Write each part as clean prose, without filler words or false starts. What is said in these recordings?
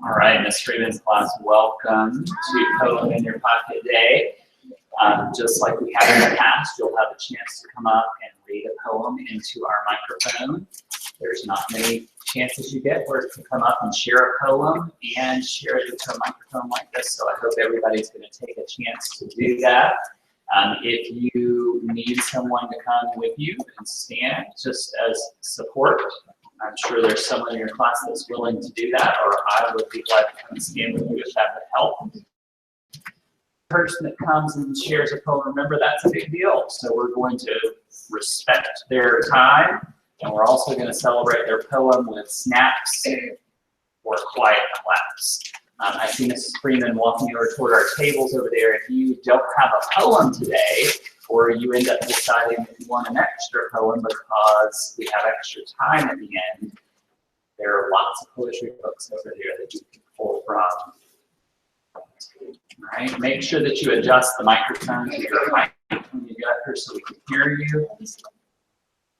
All right, Ms. Freeman's class, welcome to Poem in Your Pocket Day. Just like we have in the past, you'll have a chance to come up and read a poem into our microphone. There's not many chances you get where to come up and share a poem and share it into a microphone like this, so I hope everybody's going to take a chance to do that. If you need someone to come with you and stand just as support, I'm sure there's someone in your class that's willing to do that, or I would be glad to come and stand with you if that would help. The person that comes and shares a poem, remember that's a big deal. So we're going to respect their time, and we're also going to celebrate their poem with snaps or quiet claps. I see Mrs. Freeman walking over toward our tables over there. If you don't have a poem today, or you end up deciding that you want an extra poem because we have extra time at the end, there are lots of poetry books over there that you can pull from. All right, make sure that you adjust the microphone to your mic when you get up here so we can hear you.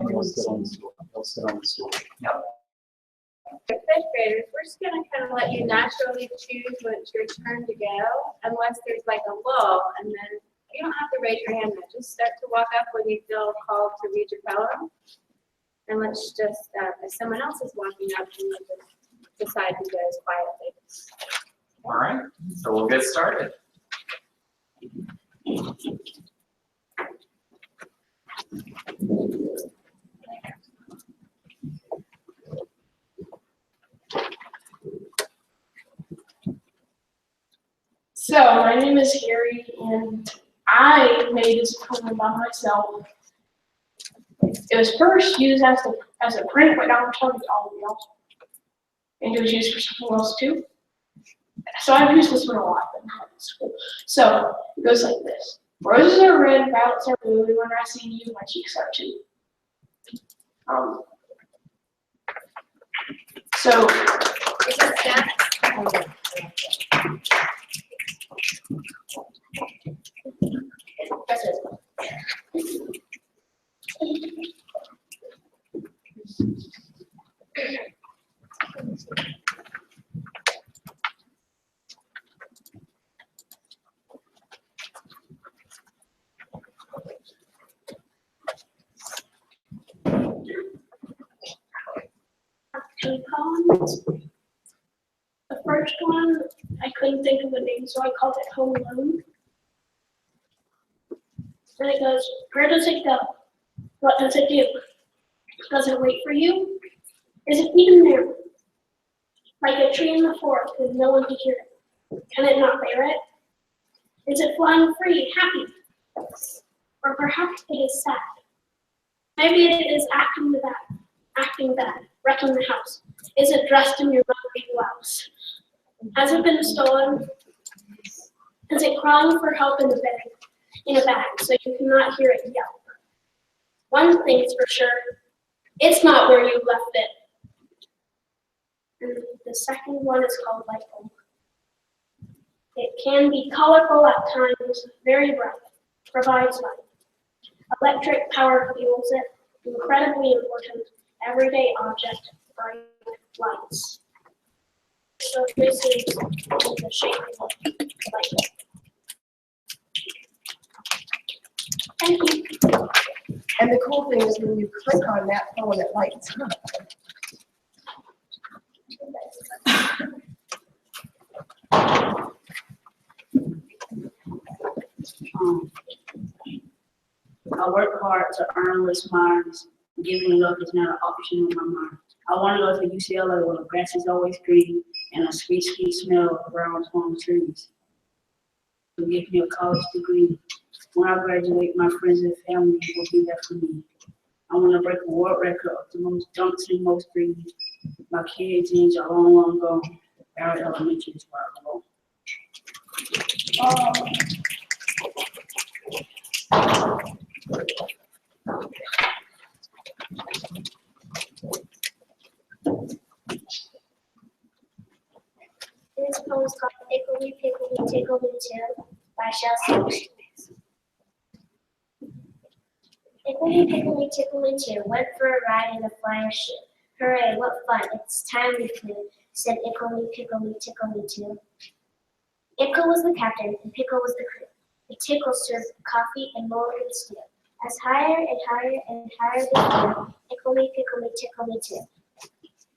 And you'll sit on the stool. You'll sit on the stool. Yep. Fifth graders, we're just going to kind of let you naturally choose when it's your turn to go, unless there's like a lull, and then you don't have to raise your hand. Just start to walk up when you feel called to read your poem. And let's just, if someone else is walking up, you just decide who goes quietly. All right, so we'll get started. So, my name is Harry, and I made this poem by myself. It was first used as a print, but now I'm telling all of y'all. And it was used for something else too. So I've used this one a lot in school. So it goes like this. Roses are red, violets are blue, and when I see you, my cheeks are too. So Is this that? That's it. Two poems. The first one, I couldn't think of a name, so I called it Home Alone. And it goes, where does it go? What does it do? Does it wait for you? Is it even there? Like a tree in the forest with no one to hear it. Can it not bear it? Is it flying free, happy? Or perhaps it is sad. Maybe it is acting bad, wrecking the house. Is it dressed in your lovely blouse? Has it been stolen? Is it crying for help in a bag, so you cannot hear it yelp? One thing's for sure, it's not where you left it. And the second one is called Light Bulb. It can be colorful at times, very bright, provides light. Electric power fuels it, incredibly important, everyday object, bright lights. So this is the shape of light bulb. Thank you. And the cool thing is when you click on that phone, it lights up. I work hard to earn what's mine. Giving up is not an option in my mind. I want to go to UCLA where the grass is always green and a sweet, sweet smell of brown palm trees. To give me a college degree. When I graduate, my friends and family will be there for me. I want to break a world record of the most dunks and most threes. My kids' jeans are long, long gone. Our elementary is where I belong. This poem is called Pickle Me, Tickle Me Too by Chelsea. Hickory Pickory Tickly too went for a ride in a flyer ship. Hooray, what fun, it's time we flew, said Hickory Pickory Tickly too. Ickle was the captain, and Pickle was the crew. The Tickle served coffee and lowered the stew. As higher and higher and higher they flew, Hickory Pickory Tickly too.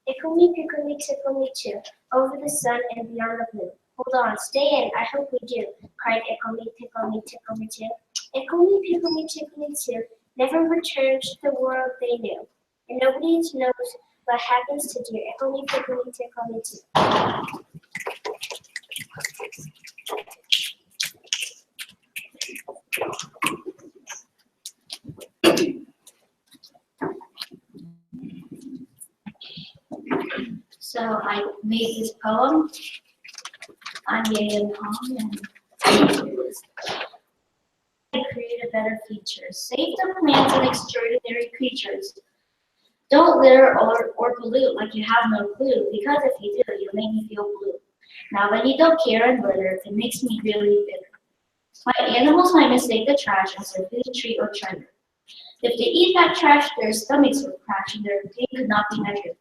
Hickory Pickory Tickly too, over the sun and beyond the blue. Hold on, stay in, I hope we do, cried Hickory Pickory Tickly too. Hickory Pickory Tickly too never returned to the world they knew, and nobody knows what happens to dear Hickory Pickory Tickly too. So I made this poem. I'm Yayan Hong, and create a better future. Save the plants and extraordinary creatures. Don't litter or pollute like you have no clue, because if you do, you'll make me feel blue. Now when you don't care and litter, it makes me really bitter. My animals might mistake the trash as their food, treat, or treasure. If they eat that trash, their stomachs will crash and their pain could not be measured.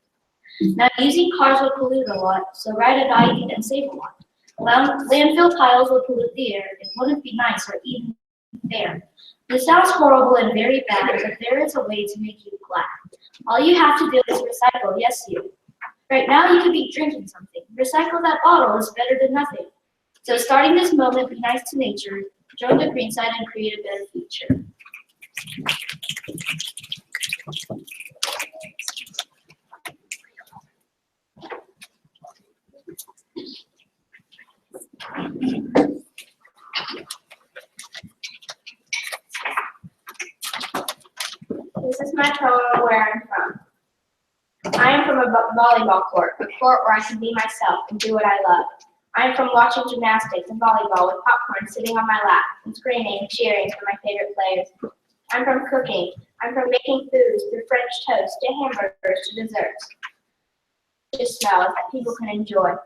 Now using cars will pollute a lot, so ride a bike and save a lot. Landfill piles will pollute the air. It wouldn't be nice or even fair. This sounds horrible and very bad, but there is a way to make you glad. All you have to do is recycle, yes you. Right now you could be drinking something. Recycle that bottle is better than nothing. So starting this moment, be nice to nature, join the green side and create a better future. This is my poem where I'm from. I am from a volleyball court, a court where I can be myself and do what I love. I am from watching gymnastics and volleyball with popcorn sitting on my lap and screaming and cheering for my favorite players. I'm from cooking. I'm from making foods through French toast to hamburgers to desserts. Just smells that people can enjoy.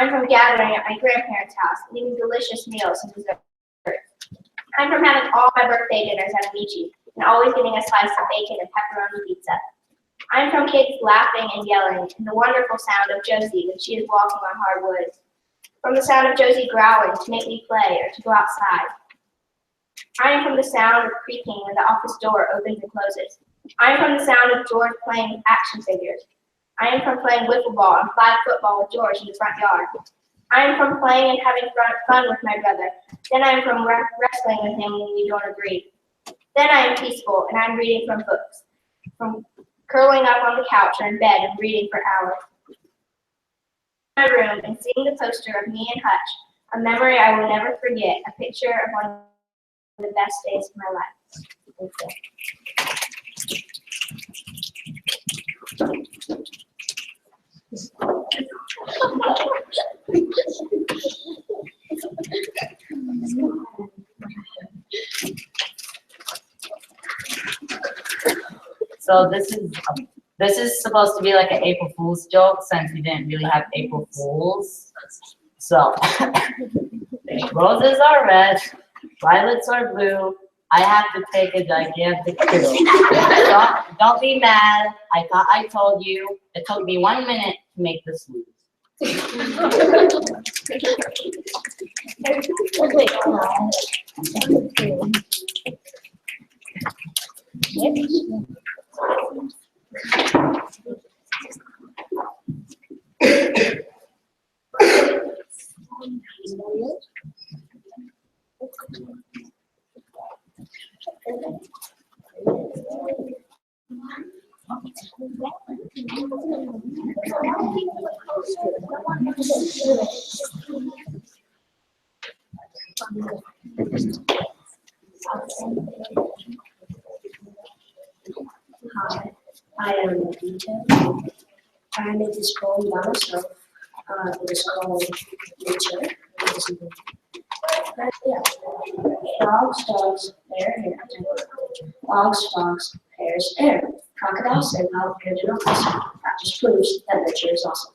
I'm from gathering at my grandparents' house and eating delicious meals and desserts. I'm from having all my birthday dinners at Amici and always getting a slice of bacon and pepperoni pizza. I'm from kids laughing and yelling and the wonderful sound of Josie when she is walking on hard wood. From the sound of Josie growling to make me play or to go outside. I am from the sound of creaking when the office door opens and closes. I am from the sound of George playing with action figures. I am from playing wiffle ball and flag football with George in the front yard. I am from playing and having fun with my brother. Then I am from wrestling with him when we don't agree. Then I am peaceful and I'm reading from books. From curling up on the couch or in bed and reading for hours. In my room and seeing the poster of me and Hutch, a memory I will never forget, a picture of one of the best days of my life. So this is supposed to be like an April Fool's joke since we didn't really have April Fools. So roses are red, violets are blue. I have to take a gigantic poo. Don't be mad. I thought I told you. It took me 1 minute to make this lose. Hi, I am Nikita. I made this poem by myself. It is called Nature. Yeah. Frogs, dogs, bear, hare. Logs, frogs, hares, air. Crocodiles and wild haired dogs. That just proves that nature is awesome.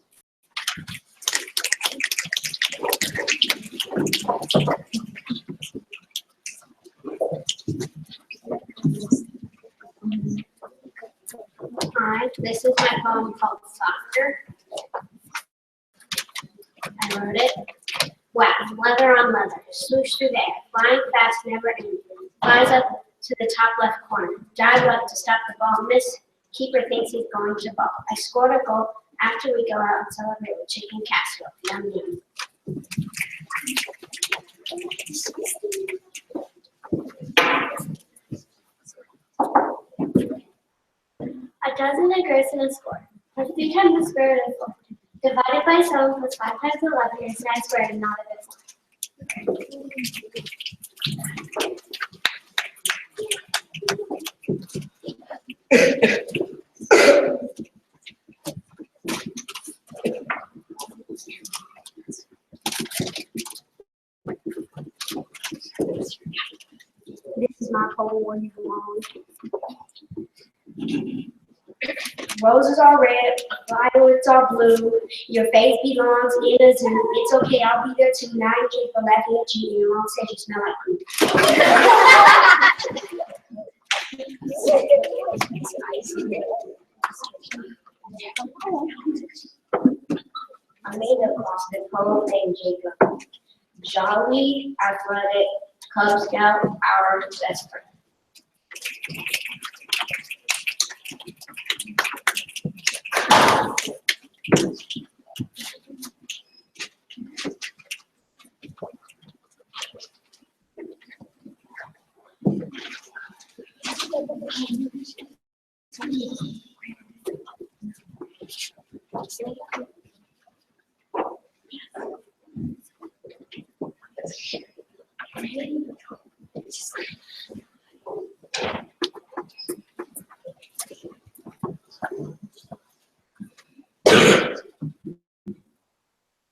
This is my poem called Softer. I wrote it. Wow, leather on leather, swoosh through the air, flying fast, never ending. Flies up to the top left corner, dive left to stop the ball, miss. Keeper thinks he's going to ball. I scored a goal after we go out and celebrate with chicken casserole. Yum yum. A dozen of gross in a score. Plus 3 times the square root of 4. Divided by 7 plus 5 times 11 is 9 squared and not a decimal. This is my poem where you belong. Roses are red, violets are blue. Your face belongs in a zoo. It's okay, I'll be there too. Now you keep laughing at you. Your mom said you smell like poop. I made a Boston poem named Jacob. Jolly, athletic, Cub Scout, our best friend.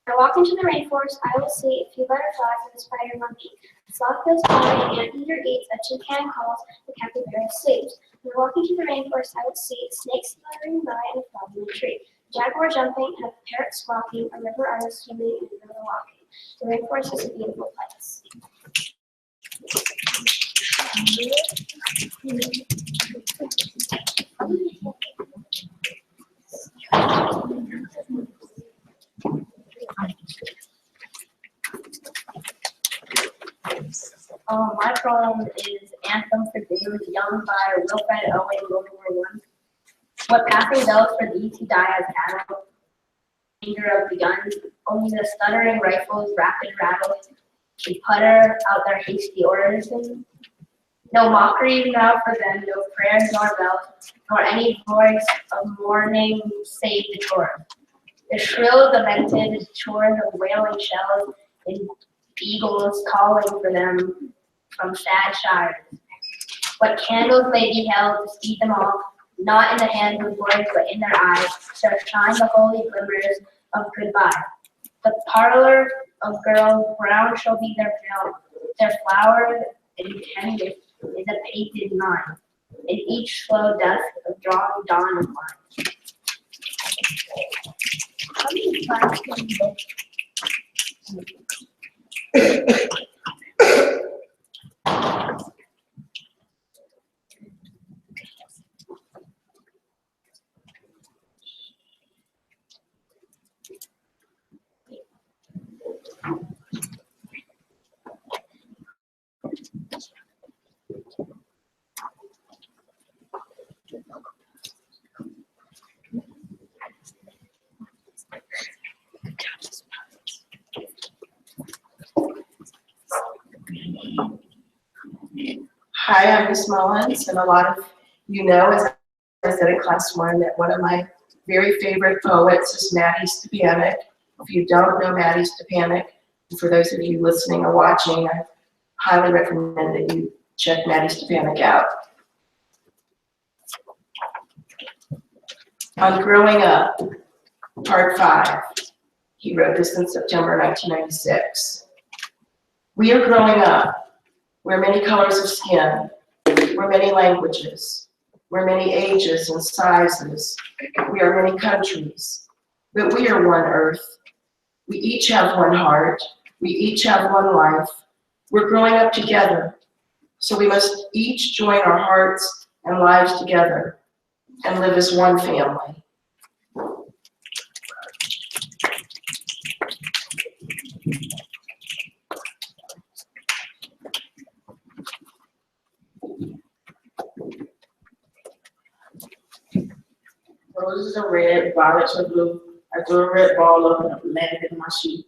I walk into the rainforest, I will see a few butterflies and a spider monkey. A sloth goes by, an anteater eats, a toucan calls, the capybara sleeps. When I walk into the rainforest, I will see snakes fluttering by and a frog in a tree. A jaguar jumping and a parrot squawking, a river artist swimming and a river walking. The rainforest is a beautiful place. My poem is Anthem for David Young by Wilfred Owen, World War I. What passing bells for these who die as cattle? Anger of the guns, only the stuttering rifles' rapid rattle. They putter out their hasty orders. No mockery now for them, no prayers nor bells, nor any voice of mourning save the chorus. The shrill, lamented chorus of wailing shells and eagles calling for them from sad shires. What candles may be held to speed them all, not in the hands of boys, but in their eyes, shall shine the holy glimmers of goodbye. The parlor of girls, brown shall be their veil, their flower intended is a painted line, in each slow dusk of drawing dawn of light. How many times can you look? Hi, I'm Miss Mullins, and a lot of you know, as I said in class 1, that one of my very favorite poets is Maddie Stepanek. If you don't know Maddie Stepanek, and for those of you listening or watching, I highly recommend that you check Maddie Stepanek out. On Growing Up, Part 5. He wrote this in September 1996. We are growing up. We're many colors of skin. We're many languages. We're many ages and sizes. We are many countries. But we are one earth. We each have one heart. We each have one life. We're growing up together. So we must each join our hearts and lives together. and live as one family. Roses are red, violets are blue. I threw a red ball up and landed in my shoe.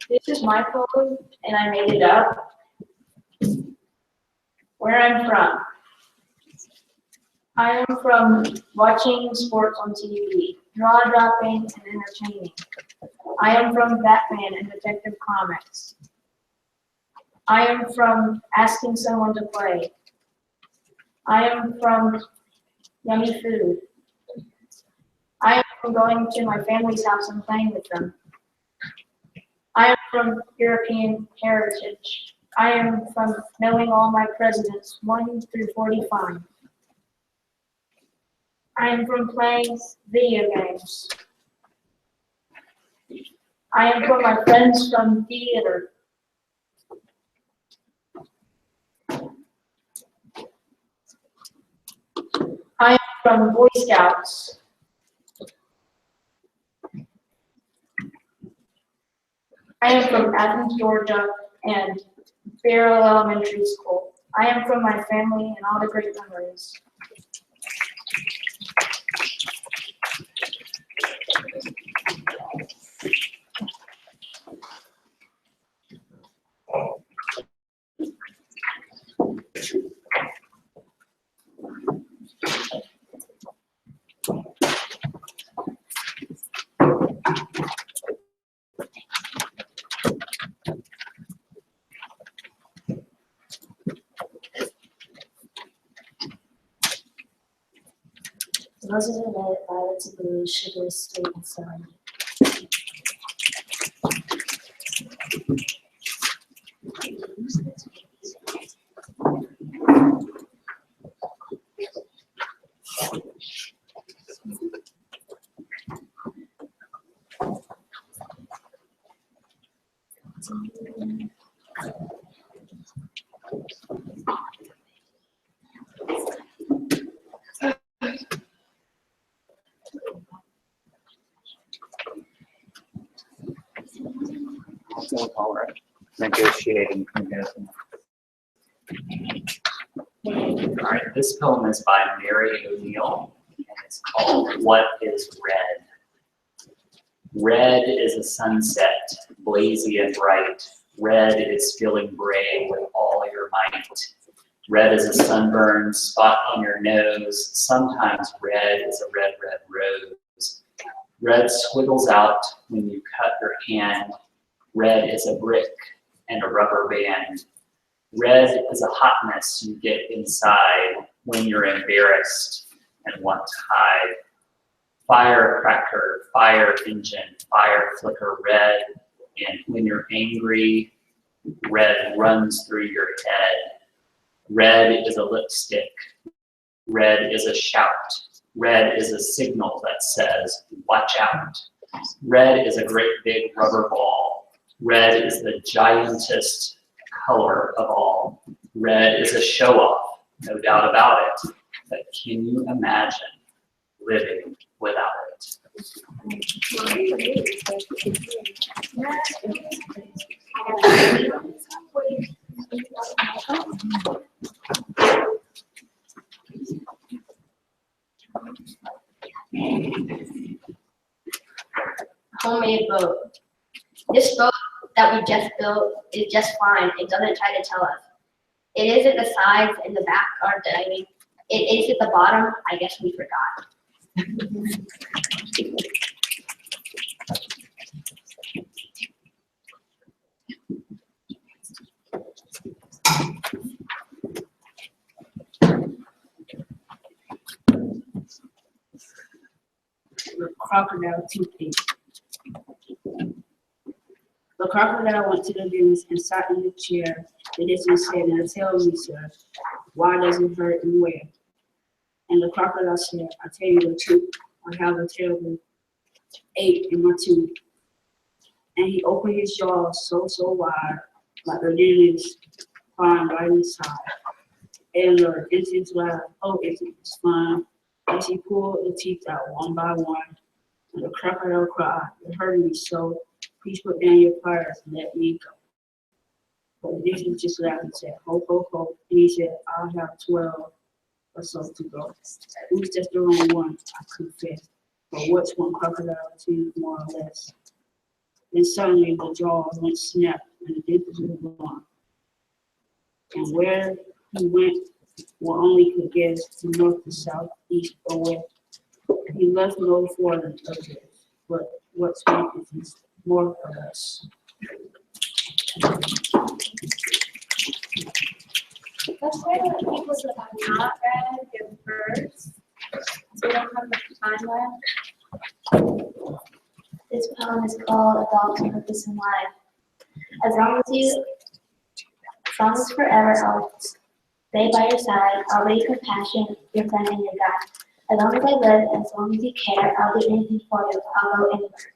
This is my poem, and I made it up. Where I'm from. I am from watching sports on TV, jaw-dropping and entertaining. I am from Batman and Detective Comics. I am from asking someone to play. I am from yummy food. I am from going to my family's house and playing with them. I am from European heritage. I am from knowing all my presidents, 1 through 45. I am from playing video games. I am from my friends from theater. I am from Boy Scouts. I am from Athens, Georgia, and Farrell Elementary School. I am from my family and all the great memories. Roses are red, violets are blue, sugar is sweet and sun. All right. Negotiating. All right, this poem is by Mary O'Neill, and it's called What is Red? Red is a sunset, blazy and bright. Red is feeling brave with all your might. Red is a sunburn spot on your nose. Sometimes red is a red, red rose. Red squiggles out when you cut your hand. Red is a brick and a rubber band. Red is a hotness you get inside when you're embarrassed and want to hide. Firecracker, fire engine, fire flicker red. And when you're angry, red runs through your head. Red is a lipstick. Red is a shout. Red is a signal that says, watch out. Red is a great big rubber ball. Red is the giantest color of all. Red is a show-off, no doubt about it. But can you imagine living without it? Homemade boat. This boat that we just built is just fine. It doesn't try to tell us. It is at the sides and the back are diving. It is at the bottom. I guess we forgot. With crocodile toothpaste. The crocodile went to the dunes and sat in the chair. The distance said, "Now tell me, sir, why does it hurt and where?" And the crocodile said, "I tell you the truth, I have a terrible ache in my tooth." And he opened his jaws so wide, like a demon's climb right inside. And the insects laughed, "Oh, it's fun," as he pulled the teeth out one by one. And the crocodile cried, "It hurt me so. Please put down your fires and let me go." But the insect just laughed and said, "Ho, ho, ho." And he said, "I'll have 12 or so to go." It was just the wrong one, I confess. But what's one crocodile to more or less? Then suddenly the jaws went snap and the dentist was gone. And where he went, one only could guess, to north, to south, east, or west. He left no further of this, but what's one is more or less. Let's try to let people that have not read go first, so we don't have much time left. This poem is called A Dog's Purpose in Life. As long as forever I'll stay by your side, I'll be your compassion, your friend and your guide. As long as I live, as long as you care, I'll do anything for you, I'll go anywhere.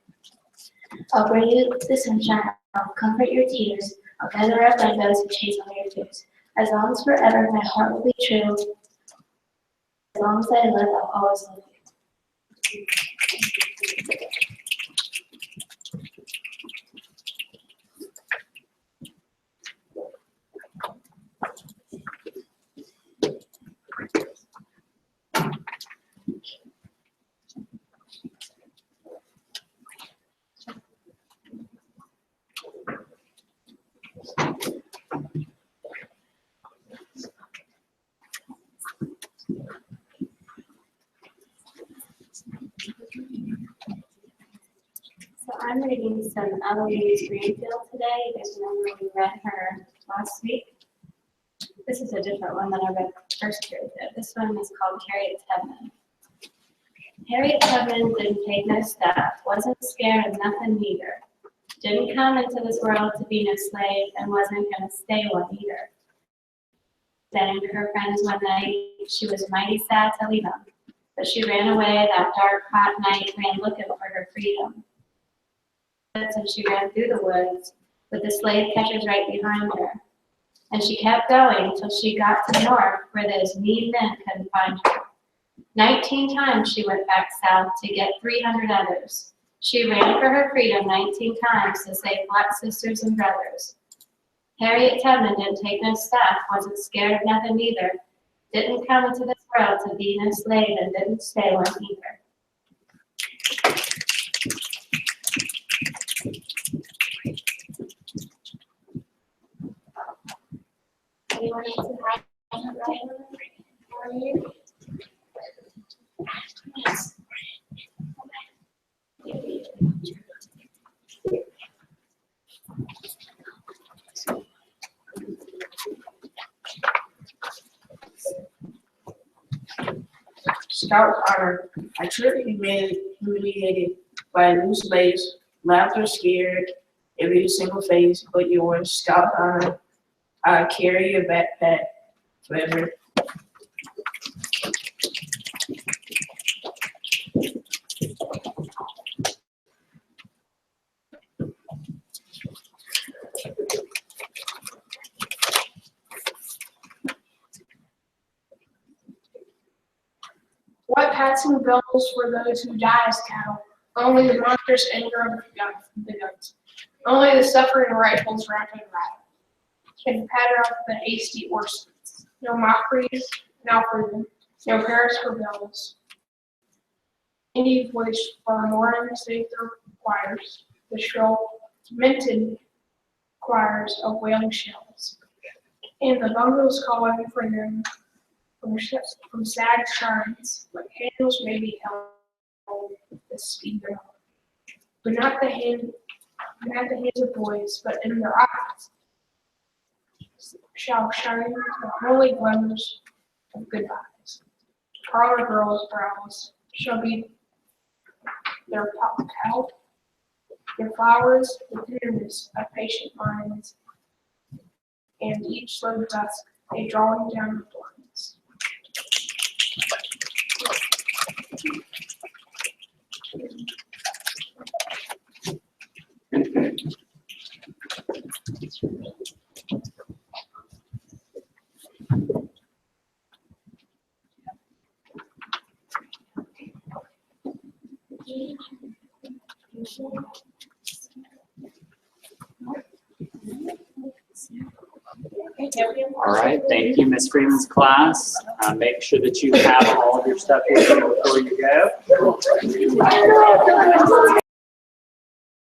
I'll bring you the sunshine, I'll comfort your tears, I'll gather up rainbows and chase all your fears. As long as forever my heart will be true, as long as I live, I'll always love you. So I'm reading some Eloise Greenfield today. There's one where we read her last week. This is a different one than I read first period. This one is called Harriet Tubman. Harriet Tubman didn't take no stuff, wasn't scared of nothing neither. Didn't come into this world to be no slave and wasn't gonna stay one either. Saying to her friends one night, she was mighty sad to leave them, but she ran away that dark, hot night, ran looking for her freedom. And she ran through the woods with the slave catchers right behind her. And she kept going till she got to the north where those mean men couldn't find her. 19 times she went back south to get 300 others. She ran for her freedom 19 times to save black sisters and brothers. Harriet Tubman didn't take no staff, wasn't scared of nothing either. Didn't come into this world to be no slave and didn't stay one either. Anyone else in right? Yes. Scout honor, I tripped humiliated by a loose lace, laughter scared, every single face but yours. Scout honor, I carry your backpack forever. What passing bells for those who die as cattle? Only the monstrous anger of the guns. Only the suffering rifles rapid rattle can patter off the hasty horses. No mockeries now for them, no prayers for bells. Any voice for mourning save their choirs, the shrill, minted choirs of wailing shells, and the bungles calling for them from sad shrines, but candles may be held the speed their heart. But not the hands of boys, but in their eyes shall shine the holy glimmers of goodbyes. Parlor girls' brows shall be their pale Your flowers, the tenderness of patient minds, and each slow dusk, a drawing down of blinds. All right, thank you, Ms. Freeman's class. Make sure that you have all of your stuff with you before you go.